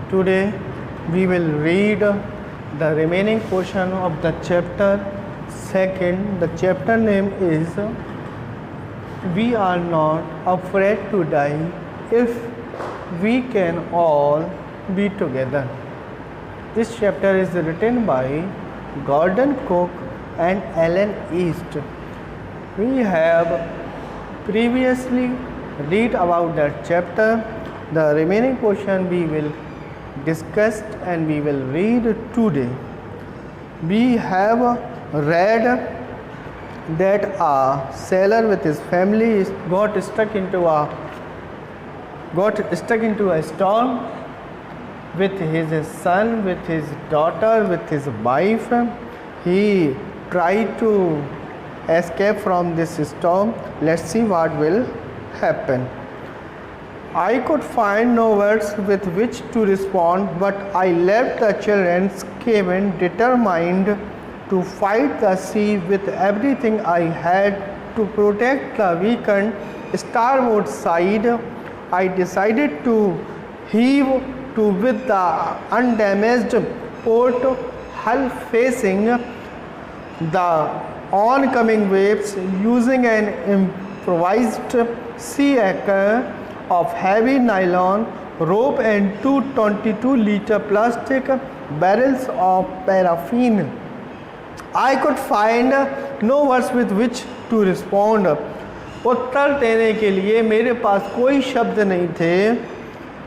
Today we will read the remaining portion of the chapter second. The chapter name is We Are Not Afraid to Die If We Can All Be Together. This chapter is written by Gordon Cook and Ellen East. We have previously read about that chapter. The remaining portion we will discuss and we will read today. We have read that a sailor with his family got stuck into a storm with his son, with his daughter, with his wife. He tried to escape from this storm. Let's see what will happen. I could find no words with which to respond, but I left the children's cabin determined to fight the sea with everything I had to protect the weakened starboard side. I decided to heave to with the undamaged port hull facing the oncoming waves, using an improvised sea anchor of heavy nylon rope and two 22-liter plastic barrels of paraffin. I could find no words with which to respond. उत्तर देने के लिए मेरे पास कोई शब्द नहीं थे।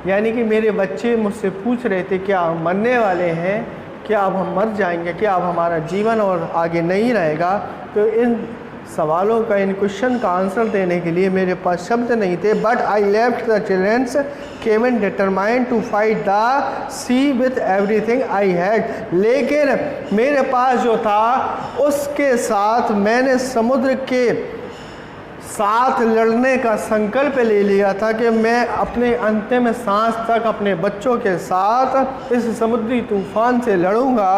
यानी कि मेरे बच्चे मुझसे पूछ रहे थे क्या हम मरने वाले हैं, क्या अब हम मर जाएंगे, क्या अब हमारा जीवन और आगे नहीं रहेगा। तो इन सवालों का, इन क्वेश्चन का आंसर देने के लिए मेरे पास शब्द नहीं थे। But I left the children's cabin determined to fight the sea with everything I had. लेकिन मेरे पास जो था उसके साथ मैंने समुद्र के साथ लड़ने का संकल्प ले लिया था कि मैं अपने अंतिम सांस तक अपने बच्चों के साथ इस समुद्री तूफान से लड़ूंगा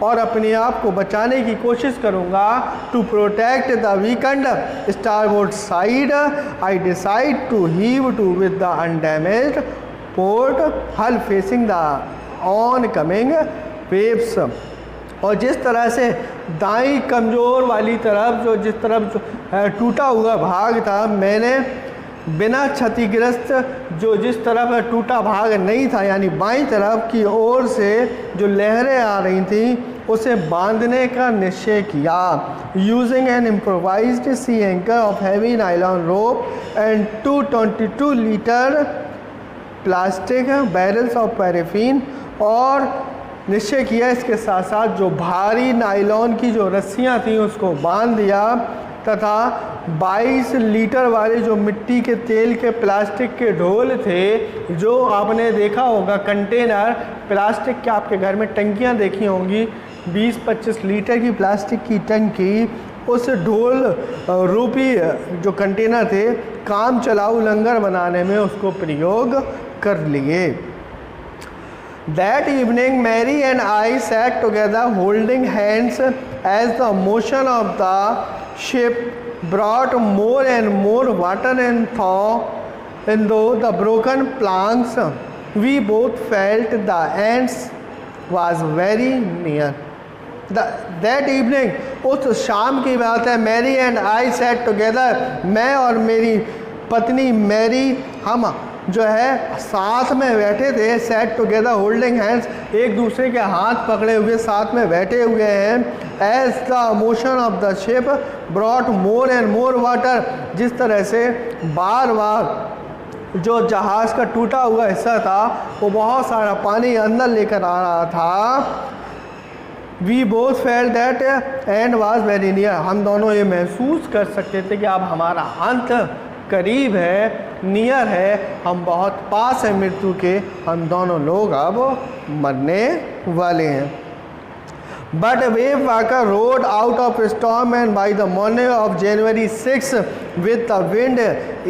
और अपने आप को बचाने की कोशिश करूंगा। To protect the weakened starboard side I decide to heave to with the undamaged port hull facing the oncoming waves. और जिस तरह से दाई कमज़ोर वाली तरफ जिस तरफ टूटा हुआ भाग था, मैंने बिना क्षतिग्रस्त जिस तरफ टूटा भाग नहीं था यानी बाईं तरफ की ओर से जो लहरें आ रही थी उसे बांधने का निश्चय किया। Using an improvised sea anchor of heavy nylon rope and 222-लीटर प्लास्टिक बैरल्स ऑफ पैराफिन। और निश्चय किया इसके साथ साथ जो भारी नायलॉन की जो रस्सियां थी उसको बांध दिया तथा 22 लीटर वाले जो मिट्टी के तेल के प्लास्टिक के ढोल थे, जो आपने देखा होगा कंटेनर प्लास्टिक के, आपके घर में टंकियां देखी होंगी 20-25 लीटर की प्लास्टिक की टंकी, उस ढोल रूपी जो कंटेनर थे काम चलाऊ लंगर बनाने में उसको प्रयोग कर लिए। That evening, Mary and I sat together holding hands as the motion of the ship brought more and more water and thaw into the broken planks. We both felt the end was very near. That evening, उस शाम की बात है, Mary and I sat together, मैं और मेरी पत्नी Mary हम जो है साथ में बैठे थे। सेट टुगेदर होल्डिंग हैंड्स, एक दूसरे के हाथ पकड़े हुए साथ में बैठे हुए हैं। As the motion of the ship brought more and more water, जिस तरह से बार बार जो जहाज़ का टूटा हुआ हिस्सा था वो बहुत सारा पानी अंदर लेकर आ रहा था। We both felt that end was very near, हम दोनों ये महसूस कर सकते थे कि अब हमारा अंत करीब है, नियर है, हम बहुत पास हैं मृत्यु के, हम दोनों लोग अब मरने वाले हैं। But a wave walker rode out of a storm, and by the morning of January 6, with the wind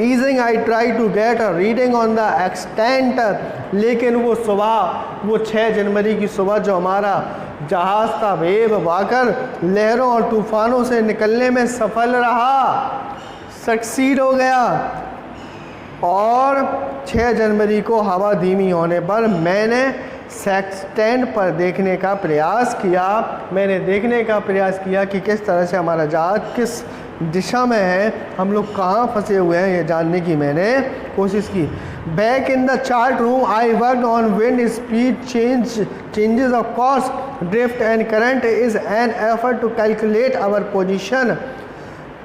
easing, I tried to get a reading on the extent. लेकिन वो सुबह, वो 6 जनवरी की सुबह जो हमारा जहाज़ था वेव वाकर लहरों और तूफ़ानों से निकलने में सफल रहा, सक्सीड हो गया और 6 जनवरी को हवा धीमी होने पर मैंने सेक्सटेंट पर देखने का प्रयास किया। मैंने देखने का प्रयास किया कि किस तरह से हमारा जहाज किस दिशा में है, हम लोग कहाँ फंसे हुए हैं, ये जानने की मैंने कोशिश की। Back in the chart room I worked on wind speed changes of course drift and current is an effort to calculate our position.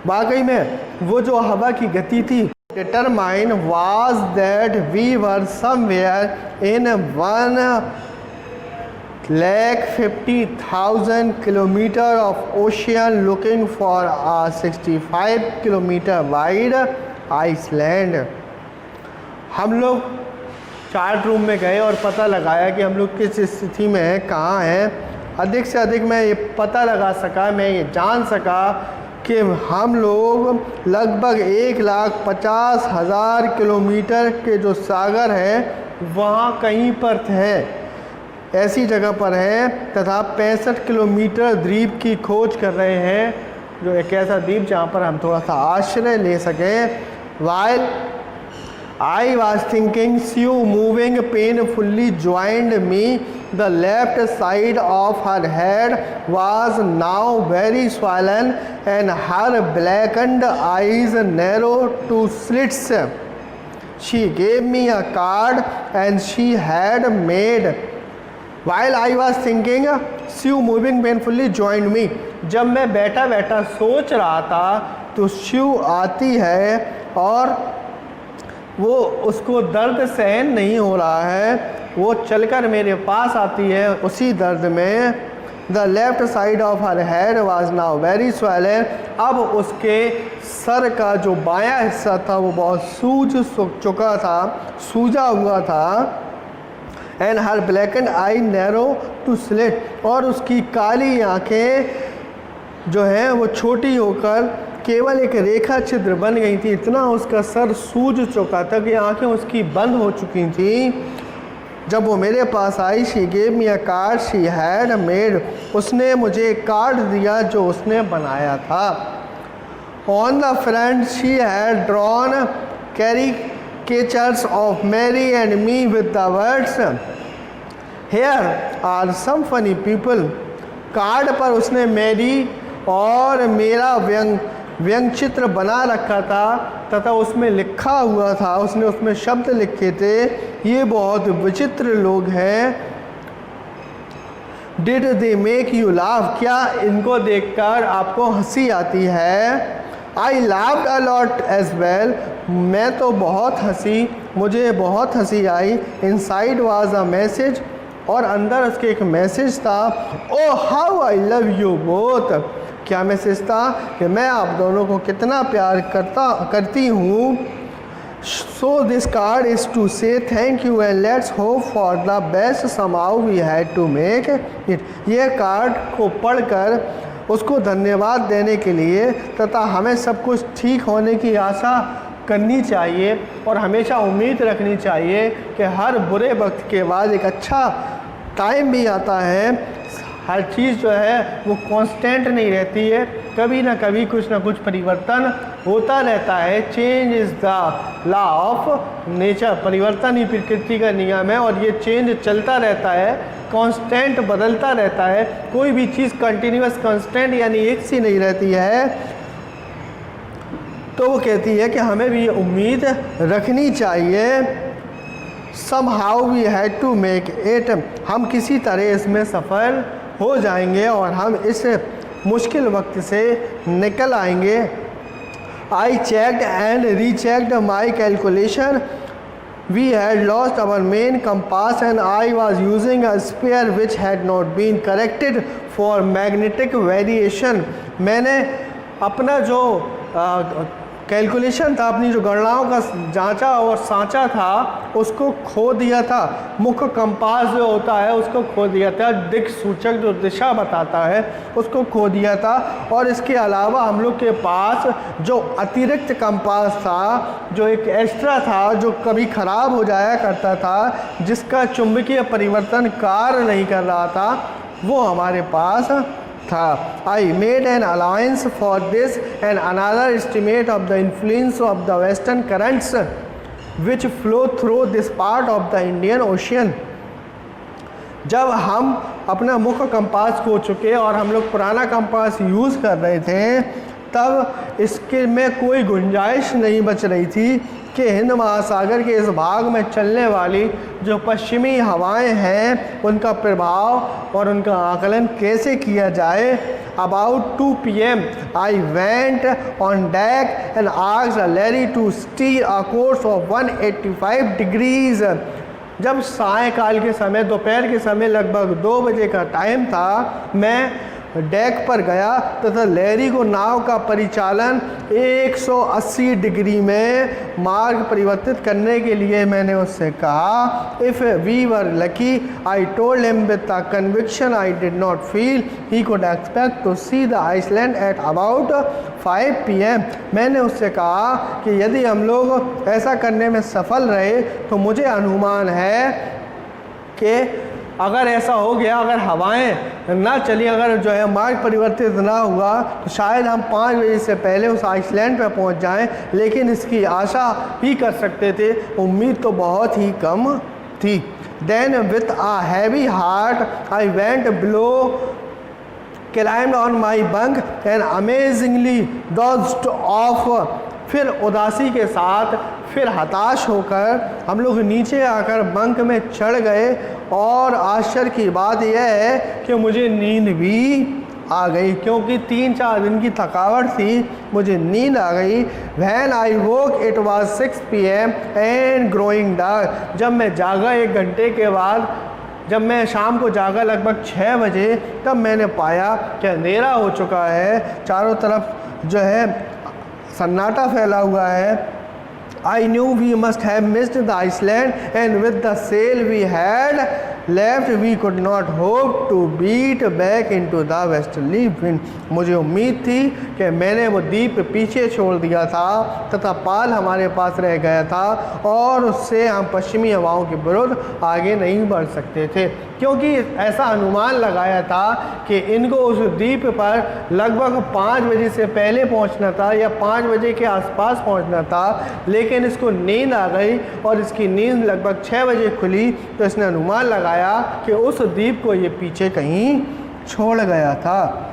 वाकई में वो जो हवा की गति थी, determine was that we were somewhere in 1,50,000 kilometer of ocean looking for a 65 kilometer wide Iceland। हम लोग चार्ट रूम में गए और पता लगाया कि हम लोग किस स्थिति में हैं, कहाँ हैं। अधिक से अधिक मैं ये पता लगा सका, मैं ये जान सका कि हम लोग लगभग 1,50,000 किलोमीटर के जो सागर है वहाँ कहीं पर थे, ऐसी जगह पर हैं, तथा 65 किलोमीटर द्वीप की खोज कर रहे हैं, जो एक ऐसा द्वीप जहाँ पर हम थोड़ा सा आश्रय ले सकें। While I was thinking, Sue moving painfully joined me. The left side of her head was now very swollen and her blackened eyes narrowed to slits. She gave me a card and she had made. While I was thinking, Sue moving painfully joined me. जब मैं बैठा बैठा सोच रहा था तो शिव आती है और वो उसको दर्द सहन नहीं हो रहा है, वो चलकर मेरे पास आती है उसी दर्द में। The left side of her head was now very swollen। अब उसके सर का जो बायां हिस्सा था वो बहुत सूज चुका था, सूजा हुआ था। And her blackened eye narrow to slit, और उसकी काली आँखें जो हैं वो छोटी होकर केवल एक रेखा छिद्र बन गई थी। इतना उसका सर सूज चुका था कि आंखें उसकी बंद हो चुकी थी। जब वो मेरे पास आई, she gave me a card she had made, उसने मुझे एक कार्ड दिया जो उसने बनाया था। On the front she had drawn caricatures of Mary and me with the words, here are some funny people। Card पर उसने मेरी और मेरा व्यंग चित्र बना रखा था तथा उसमें लिखा हुआ था, उसने उसमें शब्द लिखे थे, ये बहुत विचित्र लोग हैं। Did they make you laugh, क्या इनको देखकर आपको हंसी आती है। I laughed a lot as well, मैं तो बहुत हंसी, मुझे बहुत हंसी आई। इनसाइड वाज अ मैसेज, और अंदर उसके एक मैसेज था। Oh how I love you both, क्या मैसेज था कि मैं आप दोनों को कितना प्यार करती हूँ। So this card is to say thank you and let's hope for the best, somehow we had to make it. ये कार्ड को पढ़कर उसको धन्यवाद देने के लिए तथा हमें सब कुछ ठीक होने की आशा करनी चाहिए और हमेशा उम्मीद रखनी चाहिए कि हर बुरे वक्त के बाद एक अच्छा टाइम भी आता है। हर चीज़ जो है वो कांस्टेंट नहीं रहती है, कभी ना कभी कुछ ना कुछ परिवर्तन होता रहता है। Change is the law of nature, परिवर्तन ही प्रकृति का नियम है और ये चेंज चलता रहता है, कांस्टेंट बदलता रहता है। कोई भी चीज़ कंटिन्यूअस कांस्टेंट यानी एक सी नहीं रहती है। तो वो कहती है कि हमें भी उम्मीद रखनी चाहिए। somehow we had to make it, हम किसी तरह इसमें सफल हो जाएंगे और हम इस मुश्किल वक्त से निकल आएंगे। I checked and rechecked my calculation. We had lost our main compass and I was using a spare which had not been corrected for magnetic variation। मैंने अपना जो कैलकुलेशन था, अपनी जो गणनाओं का जांचा और सांचा था उसको खो दिया था। मुख्य कंपास जो होता है उसको खो दिया था, दिक सूचक जो दिशा बताता है उसको खो दिया था। और इसके अलावा हम लोग के पास जो अतिरिक्त कंपास था, जो एक एक्स्ट्रा था, जो कभी ख़राब हो जाया करता था, जिसका चुंबकीय परिवर्तन कार्य नहीं कर रहा था, वो हमारे पास था। I made an allowance for this and another estimate of the influence of the western currents। which flow through this part of the Indian Ocean. जब हम अपना मुख्य कंपास खो चुके और हम लोग पुराना कंपास यूज़ कर रहे थे, तब इसके में कोई गुंजाइश नहीं बच रही थी कि हिंद महासागर के इस भाग में चलने वाली जो पश्चिमी हवाएं हैं उनका प्रभाव और उनका आकलन कैसे किया जाए. About 2 p.m. I went on deck and asked Larry to steer a course of 185 degrees. जब सायंकाल के समय, दोपहर के समय लगभग 2 बजे का टाइम था, मैं डेक पर गया तथा लैरी को नाव का परिचालन 180 डिग्री में मार्ग परिवर्तित करने के लिए मैंने उससे कहा. If we were lucky, I told him with the conviction I did not feel he could expect to see the island at about 5 p.m. मैंने उससे कहा कि यदि हम लोग ऐसा करने में सफल रहे तो मुझे अनुमान है कि अगर ऐसा हो गया, अगर हवाएं ना चली, अगर जो है मार्ग परिवर्तित ना हुआ, तो शायद हम 5 बजे से पहले उस आइसलैंड पर पहुंच जाएं. लेकिन इसकी आशा ही कर सकते थे, उम्मीद तो बहुत ही कम थी. Then with a heavy heart I went below, climbed on my bunk and amazingly dozed off. फिर उदासी के साथ, फिर हताश होकर हम लोग नीचे आकर बंक में चढ़ गए और आश्चर्य की बात यह है कि मुझे नींद भी आ गई, क्योंकि 3-4 दिन की थकावट थी, मुझे नींद आ गई. When I woke it was 6 p.m. and growing dark. जब मैं जागा 1 घंटे के बाद, जब मैं शाम को जागा लगभग 6 बजे, तब मैंने पाया कि अंधेरा हो चुका है, चारों तरफ जो है सन्नाटा फैला हुआ है. I knew we must have missed the Iceland, and with the sail we had left we could not hope to beat back into the westerly wind. मुझे उम्मीद थी कि मैंने वो द्वीप पीछे छोड़ दिया था तथा पाल हमारे पास रह गया था और उससे हम पश्चिमी हवाओं के विरुद्ध आगे नहीं बढ़ सकते थे, क्योंकि ऐसा अनुमान लगाया था कि इनको उस द्वीप पर लगभग 5 बजे से पहले पहुंचना था या 5 बजे के आसपास पहुंचना था. लेकिन इसको नींद आ गई और इसकी नींद लगभग 6 बजे खुली, तो इसने अनुमान लगाया कि उस द्वीप को ये पीछे कहीं छोड़ गया था.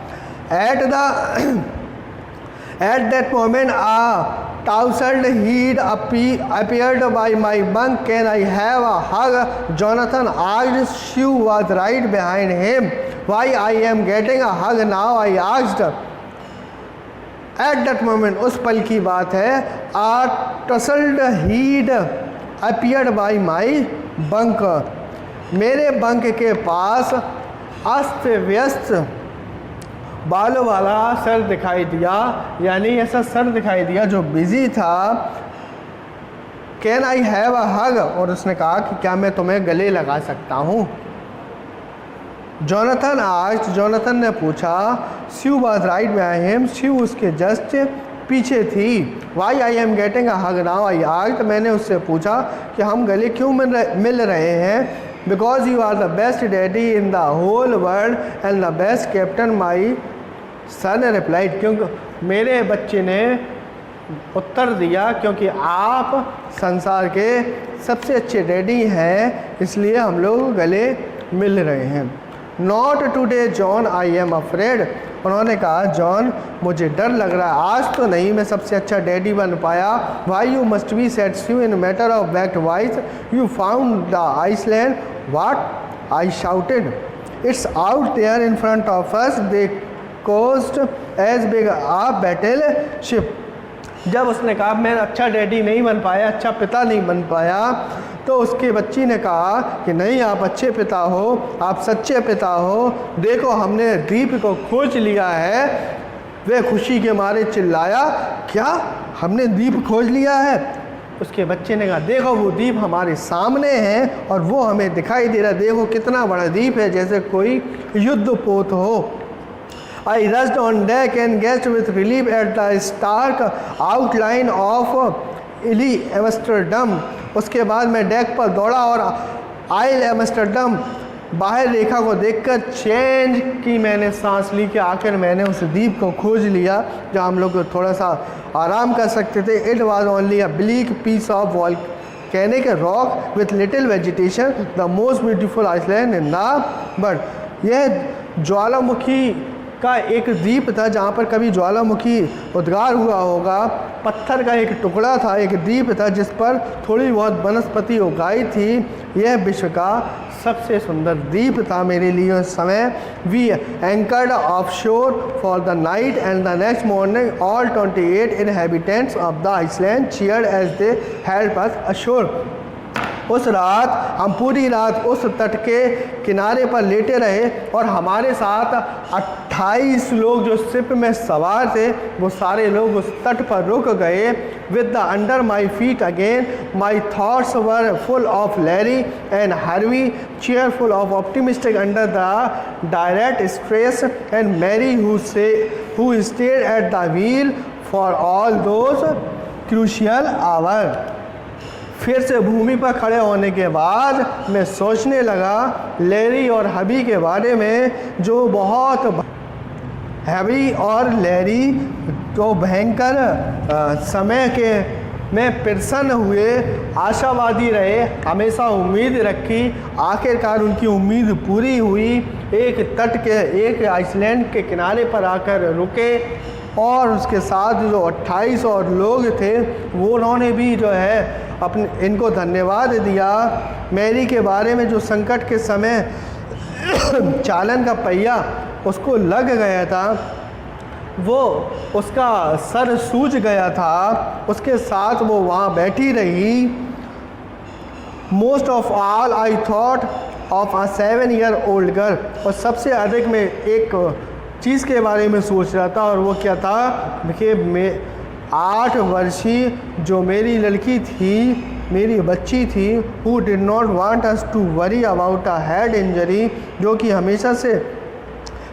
At that moment a tousled head appeared by my bunk. Can I have a hug? Jonathan asked. She was right behind him. Why I am getting a hug now? I asked. At that moment, उस पल की बात है, a tousled head appeared by my bunk. मेरे bunk के पास अस्त व्यस्त बालों वाला सर दिखाई दिया, यानी ऐसा सर दिखाई दिया जो बिजी था. कैन आई हैव अ हग? और उसने कहा कि क्या मैं तुम्हें गले लगा सकता हूँ. जोनाथन आस्क्ड, जोनाथन ने पूछा. She was right behind him, she उसके जस्ट पीछे थी. Why I am getting a hug now? I asked, मैंने उससे पूछा कि हम गले क्यों मिल रहे हैं. Because you are the best daddy in the whole world and the best captain. My son replied, क्योंकि मेरे बच्चे ने उत्तर दिया, क्योंकि आप संसार के सबसे अच्छे डैडी हैं, इसलिए हम लोग गले मिल रहे हैं. Not today John, I am afraid. उन्होंने कहा, जॉन मुझे डर लग रहा है, आज तो नहीं मैं सबसे अच्छा डैडी बन पाया. Why you must be satisfied in matter of fact wise. You found the island. What? I shouted. It's out there in front of us. They coast as big a battleship. जब उसने कहा मैं अच्छा daddy नहीं बन पाया, अच्छा पिता नहीं बन पाया, तो उसके बच्ची ने कहा कि नहीं, आप अच्छे पिता हो, आप सच्चे पिता हो. देखो हमने द्वीप को खोज लिया है. वे खुशी के मारे चिल्लाया, क्या हमने द्वीप खोज लिया है? उसके बच्चे ने कहा, देखो वो द्वीप हमारे सामने है और वो हमें दिखाई दे रहा है. देखो कितना बड़ा द्वीप है, जैसे कोई युद्धपोत हो. I rushed on deck and gazed with relief at the stark outline of इली एम्स्टर्डम. उसके बाद मैं डेक पर दौड़ा और आइल एम्स्टर्डम बाहर रेखा को देखकर चेंज की मैंने सांस ली कि आखिर मैंने उस द्वीप को खोज लिया जहाँ हम लोग थोड़ा सा आराम कर सकते थे. It was only a bleak piece of कहने के rock with little vegetation the most beautiful island in the world. यह ज्वालामुखी का एक द्वीप था जहाँ पर कभी ज्वालामुखी उद्गार हुआ होगा। पत्थर का एक टुकड़ा था, एक द्वीप था जिस पर थोड़ी बहुत वनस्पति उगाई थी। यह विश्व का सबसे सुंदर द्वीप था मेरे लिए उस समय। We anchored off shore for the night and the next morning all 28 inhabitants of the island cheered as they help us ashore. उस रात हम पूरी रात उस तट के किनारे पर लेटे रहे और हमारे साथ 28 लोग जो शिप में सवार थे वो सारे लोग उस तट पर रुक गए। With the under my feet again my thoughts were full of Larry and Harvey cheerful of optimistic under the direct stress and Mary who stayed at the wheel for all those crucial hours। फिर से भूमि पर खड़े होने के बाद मैं सोचने लगा लैरी और हबी के बारे में, जो बहुत हबी और लैरी तो भयंकर समय के में प्रसन्न हुए, आशावादी रहे, हमेशा उम्मीद रखी। आखिरकार उनकी उम्मीद पूरी हुई। एक तट के एक आइसलैंड के किनारे पर आकर रुके और उसके साथ जो 28 और लोग थे वो उन्होंने भी जो है अपने इनको धन्यवाद दिया। मैरी के बारे में जो संकट के समय चालन का पहिया उसको लग गया था, वो उसका सर सूज गया था, उसके साथ वो वहाँ बैठी रही। Most of all I thought of a 7 year old girl. और सबसे अधिक मैं एक चीज़ के बारे में सोच रहा था और वो क्या था कि मैं 8 वर्षीय जो मेरी लड़की थी, मेरी बच्ची थी, who did not want us to worry about a head injury, जो कि हमेशा से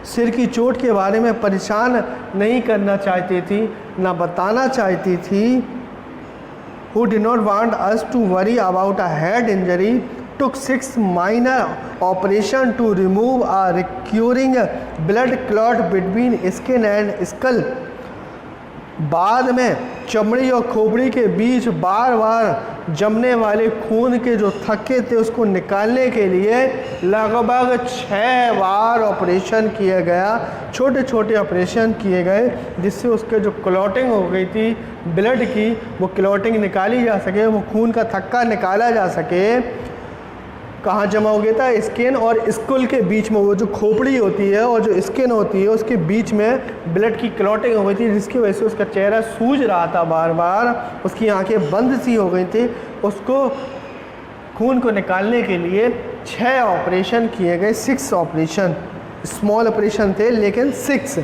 सिर की चोट के बारे में परेशान नहीं करना चाहती थी, ना बताना चाहती थी। Who did not want us to worry about a head injury took 6 minor operation to remove a recurring blood clot between skin and skull। बाद में चमड़ी और खोपड़ी के बीच बार बार जमने वाले खून के जो थक्के थे उसको निकालने के लिए लगभग 6 बार ऑपरेशन किया गया। छोटे छोटे ऑपरेशन किए गए जिससे उसके जो क्लॉटिंग हो गई थी ब्लड की वो क्लॉटिंग निकाली जा सके, वो खून का थक्का निकाला जा सके। कहाँ जमा हो गया था? स्किन और स्कुल के बीच में, वो जो खोपड़ी होती है और जो स्किन होती है उसके बीच में ब्लड की क्लॉटिंग हो गई थी, जिसकी वजह से उसका चेहरा सूज रहा था बार बार, उसकी आंखें बंद सी हो गई थी। उसको खून को निकालने के लिए 6 ऑपरेशन किए गए, 6 ऑपरेशन, स्मॉल ऑपरेशन थे लेकिन 6।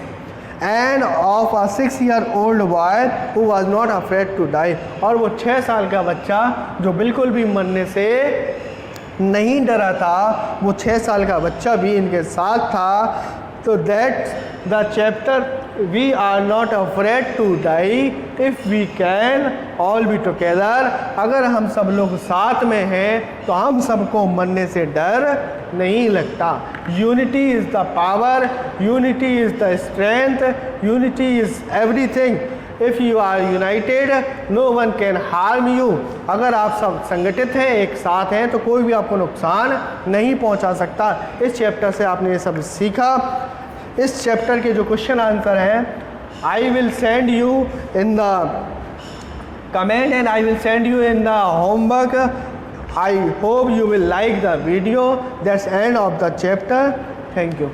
End of a 6 year old boy who was not afraid to die. और वो 6 साल का बच्चा जो बिल्कुल भी मरने से नहीं डरा था, वो 6 साल का बच्चा भी इनके साथ था। तो that the chapter we are not afraid to die if we can all be together. अगर हम सब लोग साथ में हैं तो हम सबको मरने से डर नहीं लगता। Unity is the power, unity is the strength, unity is everything. If you are united no one can harm you. अगर आप सब संगठित हैं, एक साथ हैं, तो कोई भी आपको नुकसान नहीं पहुंचा सकता। इस चैप्टर से आपने ये सब सीखा। इस चैप्टर के जो क्वेश्चन आंसर हैं I will send you in the comment and I will send you in the homework. I hope you will like the video. That's end of the chapter. Thank you.